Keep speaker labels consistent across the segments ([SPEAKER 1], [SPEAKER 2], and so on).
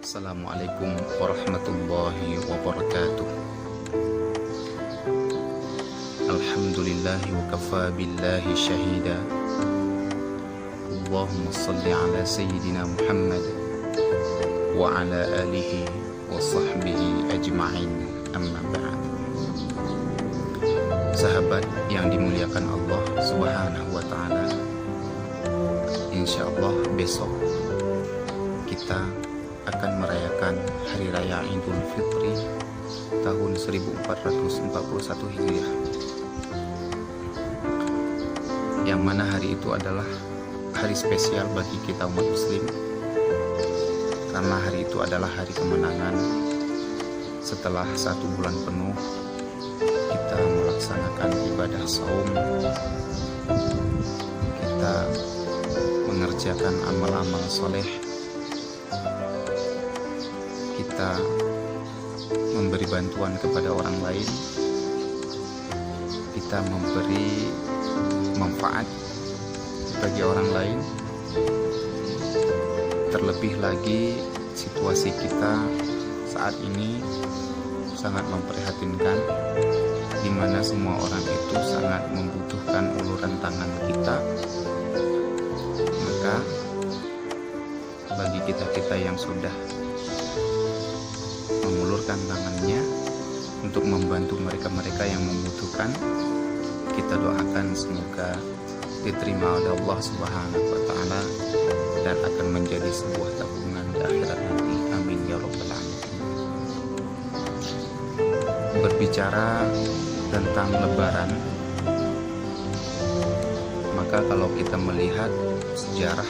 [SPEAKER 1] Assalamualaikum warahmatullahi wabarakatuh. Alhamdulillahi wa kafa billahi syahida. Allahumma salli ala sayyidina Muhammad wa ala alihi wa sahbihi ajma'in, amma ba'd. Sahabat yang dimuliakan Allah subhanahu wa ta'ala, insyaallah besok kita akan merayakan Hari Raya Idul Fitri tahun 1441 Hijriah, yang mana hari itu adalah hari spesial bagi kita umat muslim, karena hari itu adalah hari kemenangan. Setelah 1 bulan penuh kita melaksanakan ibadah saum, kita mengerjakan amal-amal soleh, kita memberi bantuan kepada orang lain, kita memberi manfaat bagi orang lain. Terlebih lagi situasi kita saat ini sangat memprihatinkan, di mana semua orang itu sangat membutuhkan uluran tangan kita. Maka bagi kita-kita yang sudah mengulurkan tangannya untuk membantu mereka-mereka yang membutuhkan, kita doakan semoga diterima oleh Allah Subhanahu wa ta'ala dan akan menjadi sebuah tabungan di akhirat nanti. Amin ya rabbal alamin. Berbicara tentang lebaran, maka kalau kita melihat sejarah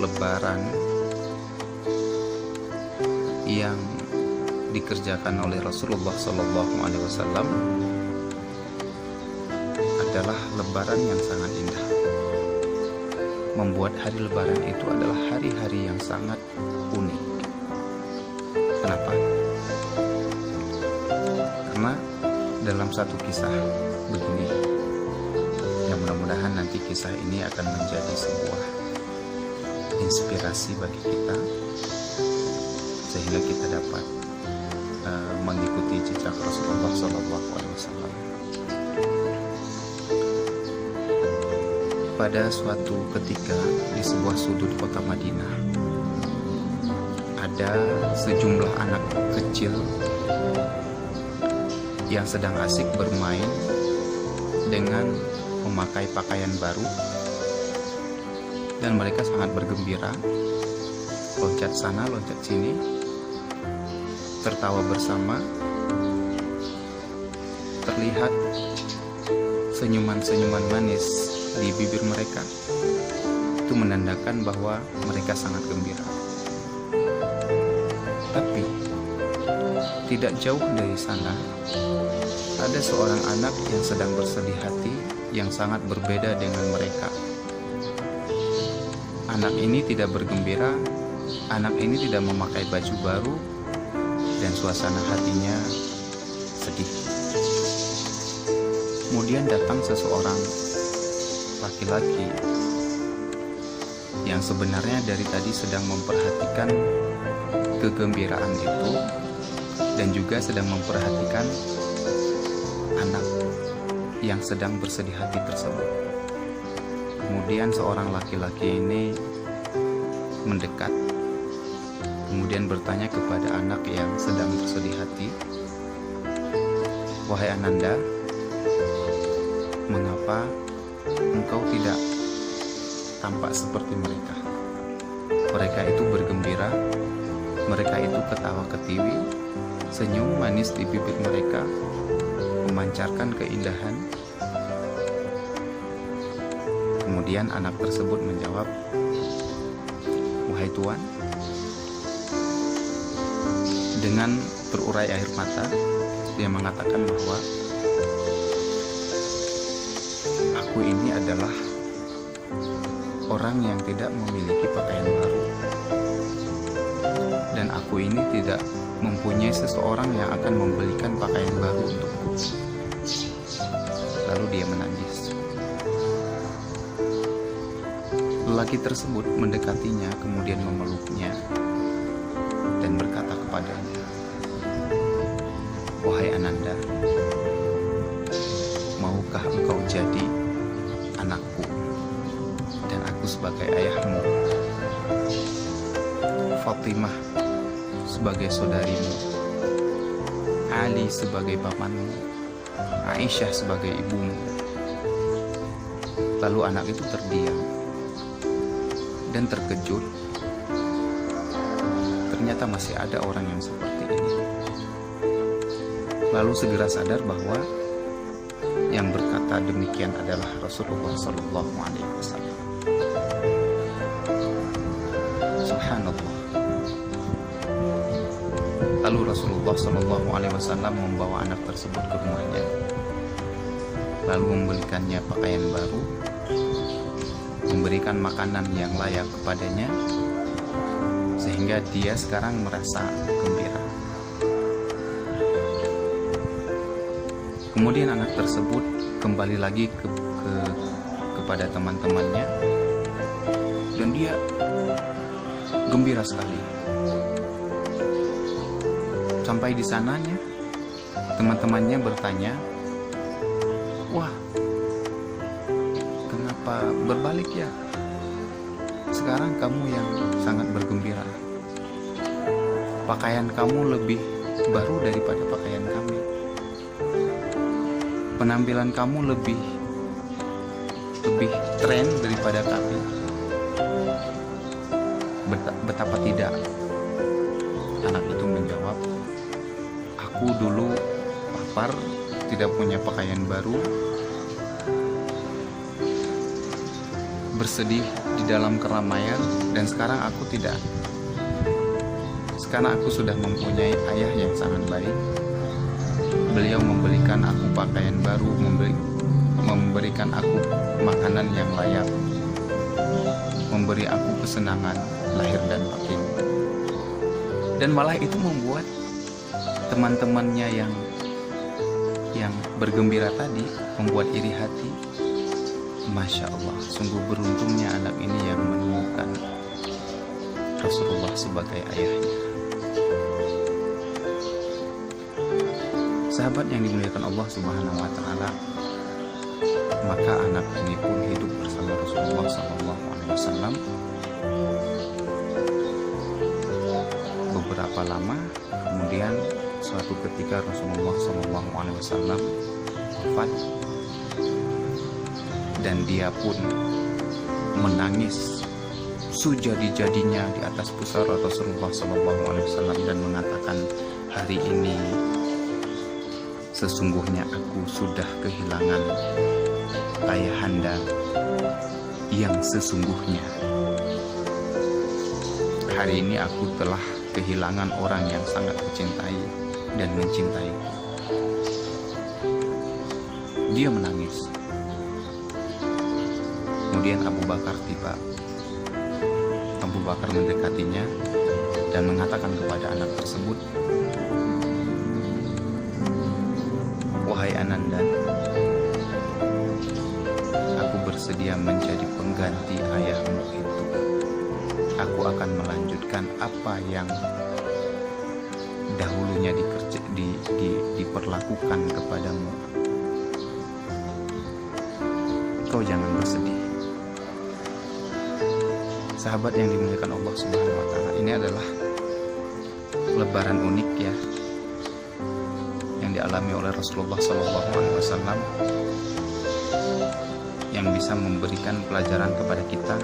[SPEAKER 1] lebaran yang dikerjakan oleh Rasulullah SAW adalah lebaran yang sangat indah. Membuat hari lebaran itu adalah hari-hari yang sangat unik. Kenapa? Karena dalam satu kisah begini, yang mudah-mudahan nanti kisah ini akan menjadi sebuah inspirasi bagi kita, sehingga kita dapat mengikuti jejak Rasulullah SAW. Pada suatu ketika di sebuah sudut kota Madinah, ada sejumlah anak kecil yang sedang asik bermain dengan memakai pakaian baru, dan mereka sangat bergembira, loncat sana loncat sini, tertawa bersama. Terlihat senyuman-senyuman manis di bibir mereka. Itu menandakan bahwa mereka sangat gembira. Tapi tidak jauh dari sana ada seorang anak yang sedang bersedih hati, yang sangat berbeda dengan mereka. Anak ini tidak bergembira, anak ini tidak memakai baju baru, dan suasana hatinya sedih. Kemudian datang seseorang laki-laki yang sebenarnya dari tadi sedang memperhatikan kegembiraan itu, dan juga sedang memperhatikan anak yang sedang bersedih hati tersebut. Kemudian seorang laki-laki ini mendekat, kemudian bertanya kepada anak yang sedang bersedih hati, "Wahai Ananda, mengapa engkau tidak tampak seperti mereka? Mereka itu bergembira, mereka itu ketawa ketiwi, senyum manis di bibir mereka memancarkan keindahan." Kemudian anak tersebut menjawab, "Wahai Tuan," dengan berurai air mata dia mengatakan bahwa, "Aku ini adalah orang yang tidak memiliki pakaian baru, dan aku ini tidak mempunyai seseorang yang akan membelikan pakaian baru untukku." Lalu dia menangis. Lelaki tersebut mendekatinya, kemudian memeluknya menjadi anakku dan aku sebagai ayahmu, Fatimah sebagai saudarimu, Ali sebagai pamanmu, Aisyah sebagai ibumu. Lalu anak itu terdiam dan terkejut. Ternyata masih ada orang yang seperti ini. Lalu segera sadar bahwa yang berkata demikian adalah Rasulullah Sallallahu Alaihi Wasallam. Subhanallah. Lalu Rasulullah Sallallahu Alaihi Wasallam membawa anak tersebut ke rumahnya, lalu membelikannya pakaian baru, memberikan makanan yang layak kepadanya, sehingga dia sekarang merasa gembira. Kemudian anak tersebut kembali lagi kepada teman-temannya, dan dia gembira sekali. Sampai di sananya, teman-temannya bertanya, "Wah, kenapa berbalik ya? Sekarang kamu yang sangat bergembira. Pakaian kamu lebih baru daripada pakaian kami. Penampilan kamu lebih tren daripada kami." Betapa tidak? Anak itu menjawab, "Aku dulu lapar, tidak punya pakaian baru, bersedih di dalam keramaian, dan sekarang aku tidak. Sekarang aku sudah mempunyai ayah yang sangat baik. Beliau memberikan aku pakaian baru, memberikan aku makanan yang layak, memberi aku kesenangan lahir dan batin." Dan malah itu membuat teman-temannya yang bergembira tadi membuat iri hati. Masya Allah, sungguh beruntungnya anak ini yang menemukan Rasulullah sebagai ayahnya. Sahabat yang dimuliakan Allah Subhanahu wa Ta'ala, maka anak ini pun hidup bersama Rasulullah SAW beberapa lama. Kemudian suatu ketika Rasulullah SAW wafat, dan dia pun menangis sejadi-jadinya di atas pusara Rasulullah SAW dan mengatakan, "Hari ini sesungguhnya aku sudah kehilangan ayahanda yang sesungguhnya. Hari ini aku telah kehilangan orang yang sangat kucintai dan mencintaiku." Dia menangis. Kemudian Abu Bakar tiba. Abu Bakar mendekatinya dan mengatakan kepada anak tersebut, "Wahai Ananda, aku bersedia menjadi pengganti ayahmu itu. Aku akan melanjutkan apa yang dahulunya diperlakukan kepadamu. Kau jangan bersedih." Sahabat yang dimuliakan Allah Subhanahu wa Ta'ala, ini adalah lebaran unik ya, yang dialami oleh Rasulullah SAW, yang bisa memberikan pelajaran kepada kita,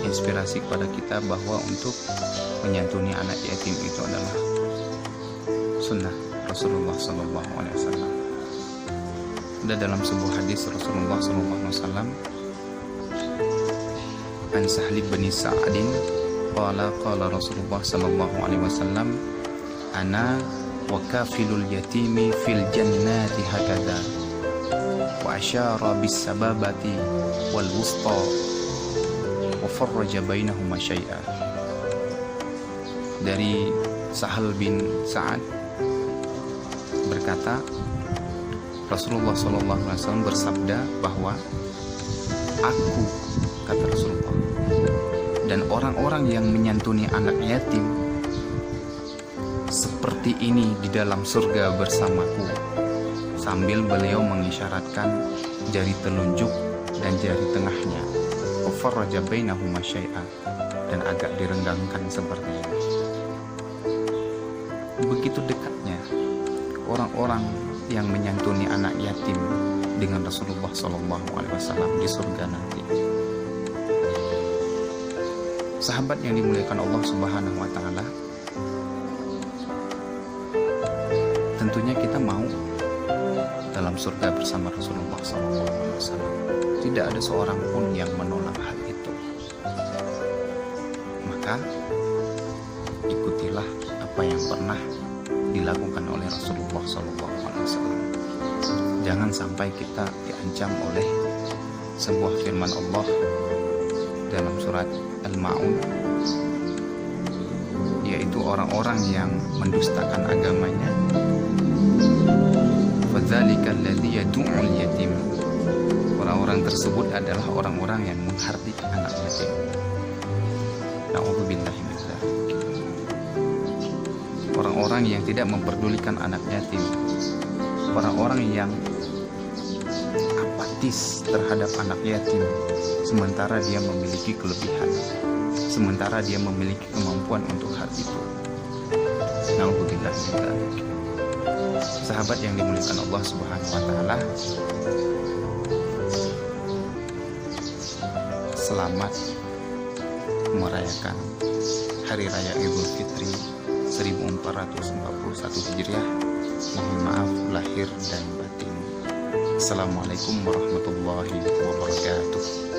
[SPEAKER 1] inspirasi kepada kita bahwa untuk menyantuni anak yatim itu adalah sunnah Rasulullah SAW. Ada dalam sebuah hadis Rasulullah SAW, an Sahli bin Sa'adin qala Rasulullah sallallahu alaihi wasallam, "Ana wa kafilul yatimi fil jannati hakadha." Wa asyara bis sababati wal wusta wa farraja bainahuma syai'a. Dari Sahal bin Sa'ad berkata, Rasulullah sallallahu alaihi wasallam bersabda bahwa aku, kata Rasulullah, dan orang-orang yang menyantuni anak yatim seperti ini di dalam surga bersamaku, sambil beliau mengisyaratkan jari telunjuk dan jari tengahnya, wafarraja bainahuma syai'an, dan agak direnggangkan seperti ini. Begitu dekatnya orang-orang yang menyantuni anak yatim dengan Rasulullah SAW di surga nanti. Sahabat yang dimuliakan Allah Subhanahu wa Ta'ala, tentunya kita mau dalam surga bersama Rasulullah SAW. Tidak ada seorang pun yang menolak hal itu. Maka ikutilah apa yang pernah dilakukan oleh Rasulullah SAW. Jangan sampai kita diancam oleh sebuah firman Allah dalam surat Al-Ma'un, yaitu orang-orang yang mendustakan agamanya. Fadzalika alladzi yad'ul yatim. Orang-orang tersebut adalah orang-orang yang menghardik anak yatim. Na'udzubillahi min dzalik. Orang-orang yang tidak memperdulikan anak yatim, orang-orang yang apatis terhadap anak yatim, sementara dia memiliki kelebihan, sementara dia memiliki kemampuan untuk hal itu. Na'udzubillahi min dzalik. Sahabat yang dimuliakan Allah Subhanahu wa Ta'ala, selamat merayakan Hari Raya Idul Fitri 1441 Hijriah. Mohon maaf lahir dan batin. Assalamualaikum warahmatullahi wabarakatuh.